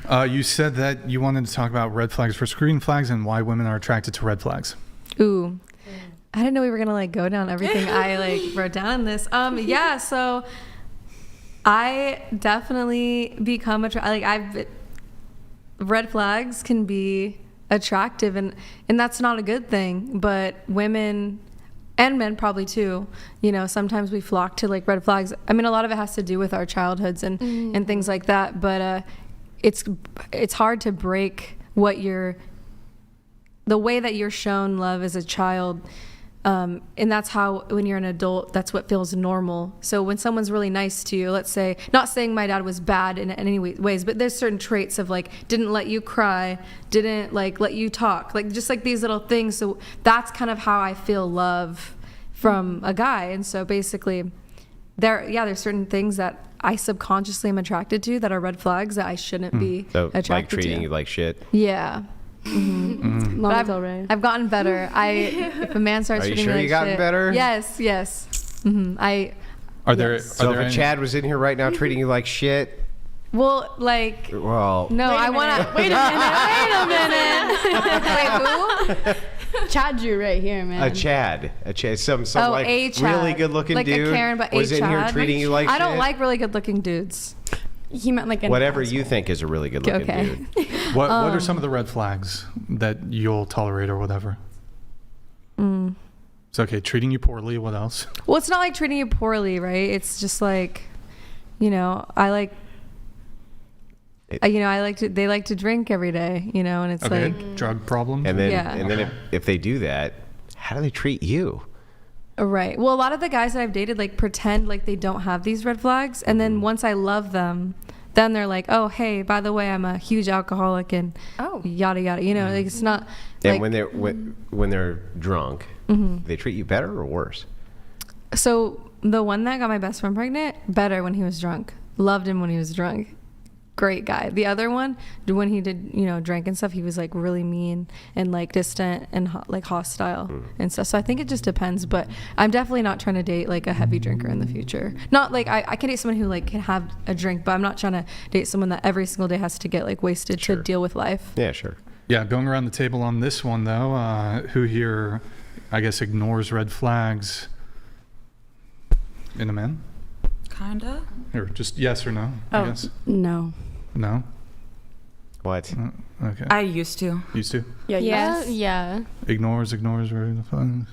You said that you wanted to talk about red flags versus green flags and why women are attracted to red flags. Ooh, I didn't know we were gonna like go down everything I like wrote down in this. Yeah, so I definitely become red flags can be attractive, and that's not a good thing. But women and men probably too, you know, sometimes we flock to like red flags. I mean, a lot of it has to do with our childhoods and things like that. But it's hard to break the way that you're shown love as a child. And that's how, when you're an adult, that's what feels normal. So when someone's really nice to you, let's say, not saying my dad was bad in any ways, but there's certain traits of like, didn't let you cry, didn't like let you talk, like just like these little things. So that's kind of how I feel love from a guy. And so basically there's certain things that I subconsciously am attracted to that are red flags that I shouldn't be attracted to. Like treating you like shit? Yeah. Mm-hmm. But I've gotten better. If a man starts treating me like shit. Are you sure you gotten better? Yes. Mm-hmm. So if Chad was in here right now treating you like shit? Well, like. Well. No, I want to. Wait a minute. Wait, who? Chad Drew right here, man. A Chad, some like a Chad. Really good looking like dude a Karen, but was in Chad. here treating you like I shit. don't like really good looking dudes. He meant like whatever you think is a really good looking dude. What are some of the red flags that you'll tolerate or whatever? It's okay. Treating you poorly. What else? Well, it's not like treating you poorly, right? It's just like, you know, they like to drink every day, you know, and it's like drug problems. And then if they do that, how do they treat you? Right. Well, a lot of the guys that I've dated like pretend like they don't have these red flags, and then once I love them, then they're like, "Oh, hey, by the way, I'm a huge alcoholic," and yada yada. You know, like it's not. And when they're drunk, they treat you better or worse? So the one that got my best friend pregnant, better when he was drunk. Loved him when he was drunk. Great guy. The other one, when he did, you know, drink and stuff, he was like really mean and like distant and like hostile and stuff. So I think it just depends, but I'm definitely not trying to date like a heavy drinker in the future. Not like I can date someone who like can have a drink, but I'm not trying to date someone that every single day has to get like wasted to deal with life. Yeah, sure. Yeah, going around the table on this one though, who here, I guess, ignores red flags in a man? Kinda. Or just yes or no, I guess. No. No? What? Okay. I used to. Used to? Yeah. Yes. Yeah. Ignores red flags.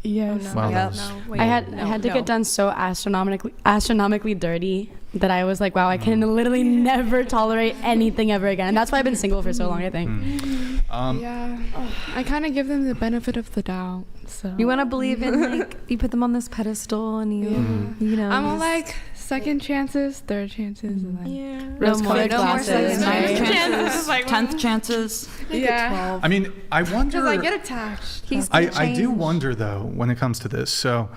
Yes. Oh, no. Wow, No. I had to get done so astronomically dirty that I was like, wow, I can literally never tolerate anything ever again. And that's why I've been single for so long, I think. I kind of give them the benefit of the doubt. So You want to believe in like you put them on this pedestal and you know. I'm all like second chances, third chances, and then No more classes, second Chances, 10th chances. yeah. I mean, I wonder. Because I get attached. I do wonder though when it comes to this. So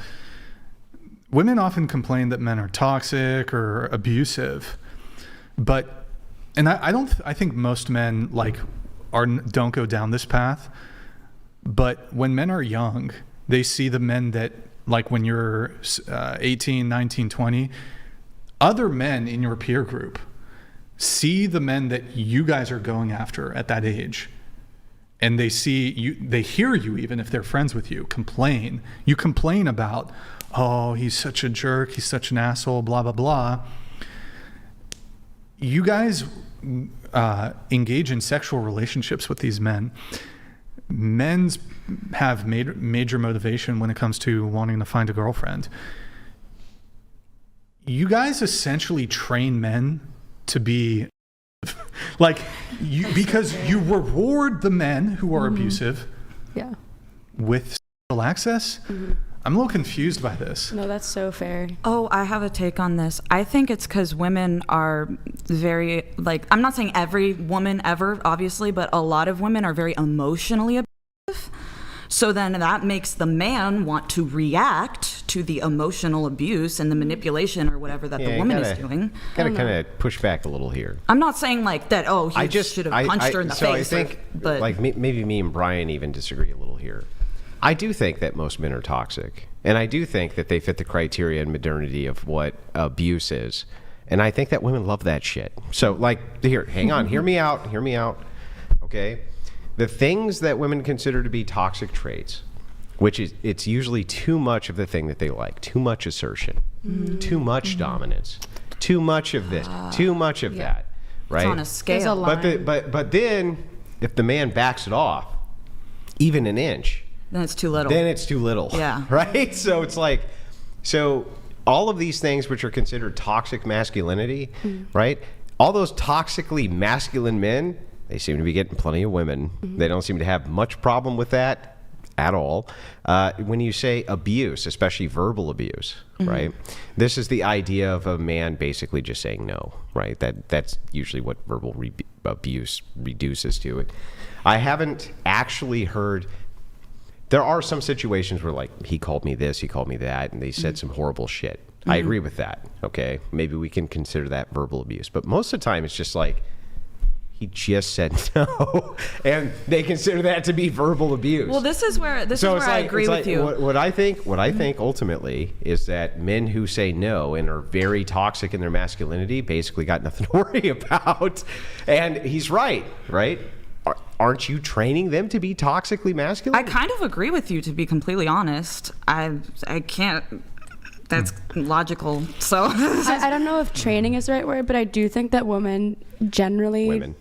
women often complain that men are toxic or abusive, but I think most men like don't go down this path. But when men are young, they see the men that like when you're 18, 19, 20, other men in your peer group see the men that you guys are going after at that age. And they see you, they hear you, even if they're friends with you, complain. You complain about, oh, he's such a jerk, he's such an asshole, blah, blah, blah. You guys engage in sexual relationships with these men. Men's have major motivation when it comes to wanting to find a girlfriend. You guys essentially train men to be like you, because you reward the men who are abusive with sexual access. I'm a little confused by this. No, that's so fair. Oh, I have a take on this. I think it's because women are very, like, I'm not saying every woman ever, obviously, but a lot of women are very emotionally abusive. So then that makes the man want to react to the emotional abuse and the manipulation or whatever that the woman is doing. Gotta kind of push back a little here. I'm not saying like that, oh, he should have punched her in the face. So I think, but like maybe me and Brian even disagree a little here. I do think that most men are toxic. And I do think that they fit the criteria and modernity of what abuse is. And I think that women love that shit. So, like, here, hang on, hear me out, okay? The things that women consider to be toxic traits, which is, it's usually too much of the thing that they like, too much assertion, too much dominance, too much of this, too much of that, right? It's on a scale. There's a line. But then, if the man backs it off, even an inch, Then it's too little. then it's too little. Yeah. Right? So it's like, so all of these things which are considered toxic masculinity, right? All those toxically masculine men, they seem to be getting plenty of women. They don't seem to have much problem with that at all. When you say abuse, especially verbal abuse, right? This is the idea of a man basically just saying no, right? That's usually what verbal abuse reduces to it. I haven't actually heard. There are some situations where, like, he called me this, he called me that, and they said some horrible shit. I agree with that, okay? Maybe we can consider that verbal abuse. But most of the time, it's just like, he just said no, and they consider that to be verbal abuse. Well, this is where I agree with you. What I think ultimately is that men who say no and are very toxic in their masculinity basically got nothing to worry about. And he's right? Aren't you training them to be toxically masculine? I kind of agree with you, to be completely honest. I can't. That's logical. So I don't know if training is the right word, but I do think that women generally. Women.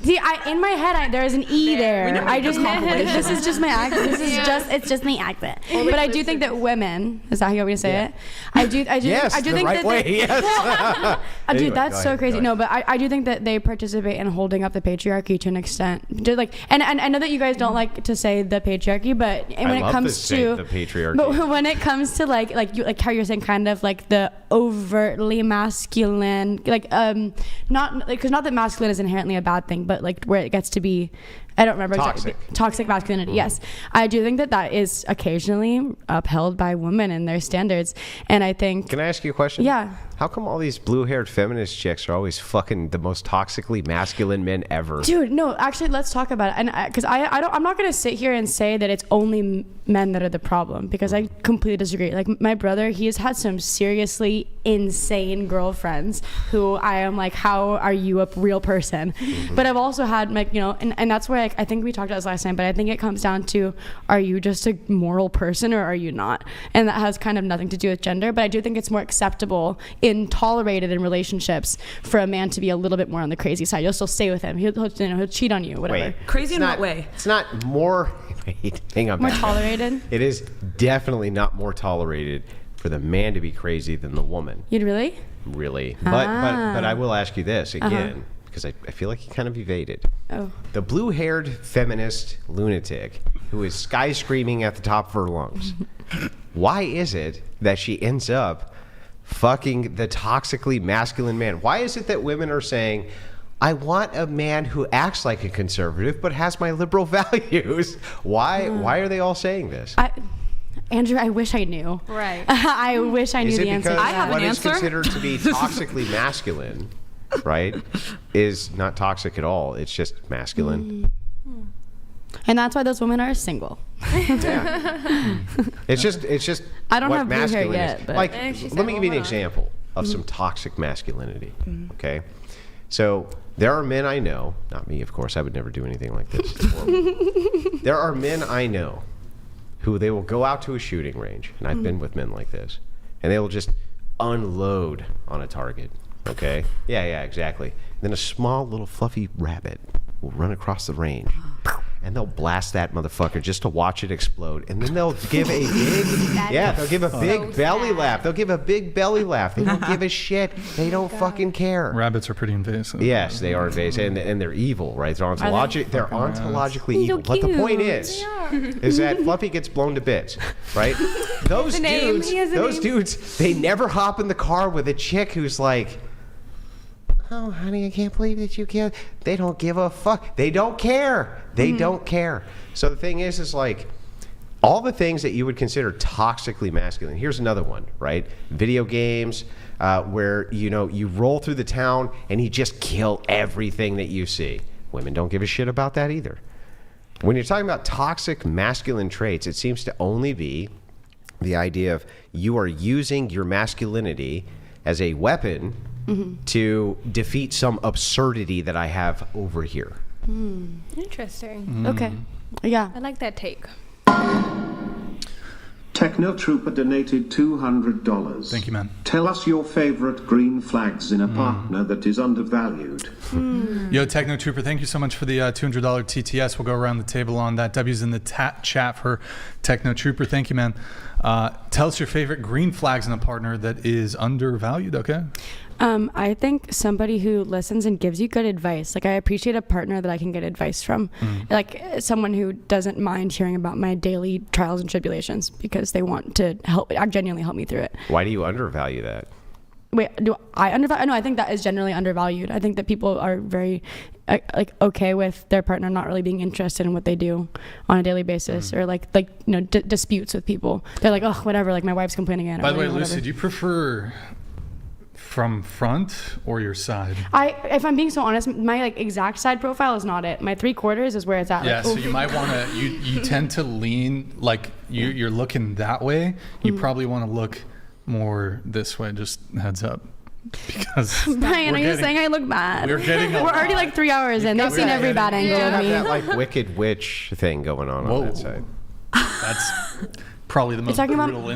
See, in my head, there is an E there. I just this is just my accent. It's just my accent. But I do think that women, is that how you want me to say it? I do Yes, I do the think right that way. Yes. Dude, Anyway, that's go so ahead, crazy. go No, ahead. but I do think that they participate in holding up the patriarchy to an extent. Just like, and I know that you guys don't like to say the patriarchy, but when I it love comes to say to the patriarchy. but when it comes to like how you're saying, kind of like the overtly masculine, like not that masculine is inherently a bad thing, but like where it gets to be, I don't remember Toxic. exactly. Toxic masculinity. Yes, I do think that is occasionally upheld by women and their standards, and I think. Can I ask you a question? Yeah. How come all these blue-haired feminist chicks are always fucking the most toxically masculine men ever? Dude, no, actually, let's talk about it. And because I'm not gonna sit here and say that it's only men that are the problem, because I completely disagree. Like my brother, he has had some seriously insane girlfriends who I am like, how are you a real person? But I've also had like, and that's where I think we talked about this last time, but I think it comes down to, are you just a moral person or are you not? And that has kind of nothing to do with gender, but I do think it's more acceptable in tolerated in relationships for a man to be a little bit more on the crazy side. You'll still stay with him. He'll cheat on you, whatever. Wait, Crazy it's in not- what way? It's not more. Wait, hang on. More back. tolerated. It is definitely not more tolerated for the man to be crazy than the woman. You'd really? Really. But I will ask you this again, because I feel like you kind of evaded. Oh. The blue-haired feminist lunatic who is sky screaming at the top of her lungs. Why is it that she ends up fucking the toxically masculine man? Why is it that women are saying, I want a man who acts like a conservative but has my liberal values? Why are they all saying this? Andrew, I wish I knew. Right. I wish I knew Is it the answer. because I have what an is answer. considered to be toxically masculine, right, is not toxic at all? It's just masculine. And that's why those women are single. Yeah. It's just I don't what have blue hair masculine yet, is. but- Like, She's let me give you an single, hold on. example of some toxic masculinity. Okay, so there are men I know, not me, of course. I would never do anything like this. It's horrible. There are men I know who they will go out to a shooting range, and I've been with men like this, and they will just unload on a target. Okay, yeah, exactly. Then a small little fluffy rabbit will run across the range. And they'll blast that motherfucker just to watch it explode. And then they'll give a big belly laugh. They'll give a big belly laugh. They don't give a shit. They don't fucking care. Rabbits are pretty invasive. Yes, they are invasive, and they're evil, right? They're ontologically evil. So But the point cute. is that Fluffy gets blown to bits, right? Those name. He has a name. dudes, they never hop in the car with a chick who's like, oh, honey, I can't believe that you can't. They don't give a fuck. They don't care. They don't care. So the thing is like, all the things that you would consider toxically masculine. Here's another one, right? Video games, where, you roll through the town and you just kill everything that you see. Women don't give a shit about that either. When you're talking about toxic masculine traits, it seems to only be the idea of you are using your masculinity as a weapon to defeat some absurdity that I have over here. Interesting. Okay. Yeah. I like that take. Techno Trooper donated $200. Thank you, man. Tell us your favorite green flags in a partner that is undervalued. Yo, Techno Trooper, thank you so much for the $200 TTS. We'll go around the table on that. W's in the chat for Techno Trooper. Thank you, man. Tell us your favorite green flags in a partner that is undervalued, okay? I think somebody who listens and gives you good advice. Like, I appreciate a partner that I can get advice from. Like, someone who doesn't mind hearing about my daily trials and tribulations because they want to genuinely help me through it. Why do you undervalue that? Wait, do I undervalue? No, I think that is generally undervalued. I think that people are very okay with their partner not really being interested in what they do on a daily basis, or disputes with people. They're like, oh, whatever. Like, my wife's complaining again. By the way, Lucy, do you prefer from front or your side? If I'm being so honest, my exact side profile is not it. My 3/4 is where it's at. Yeah, so you might want to. You tend to lean like you're looking that way. You probably want to look more this way. Just heads up, because Brian, are you saying I look bad? We're already 3 hours in. They've seen every bad angle of me. That wicked witch thing going on that side. That's probably the most brutal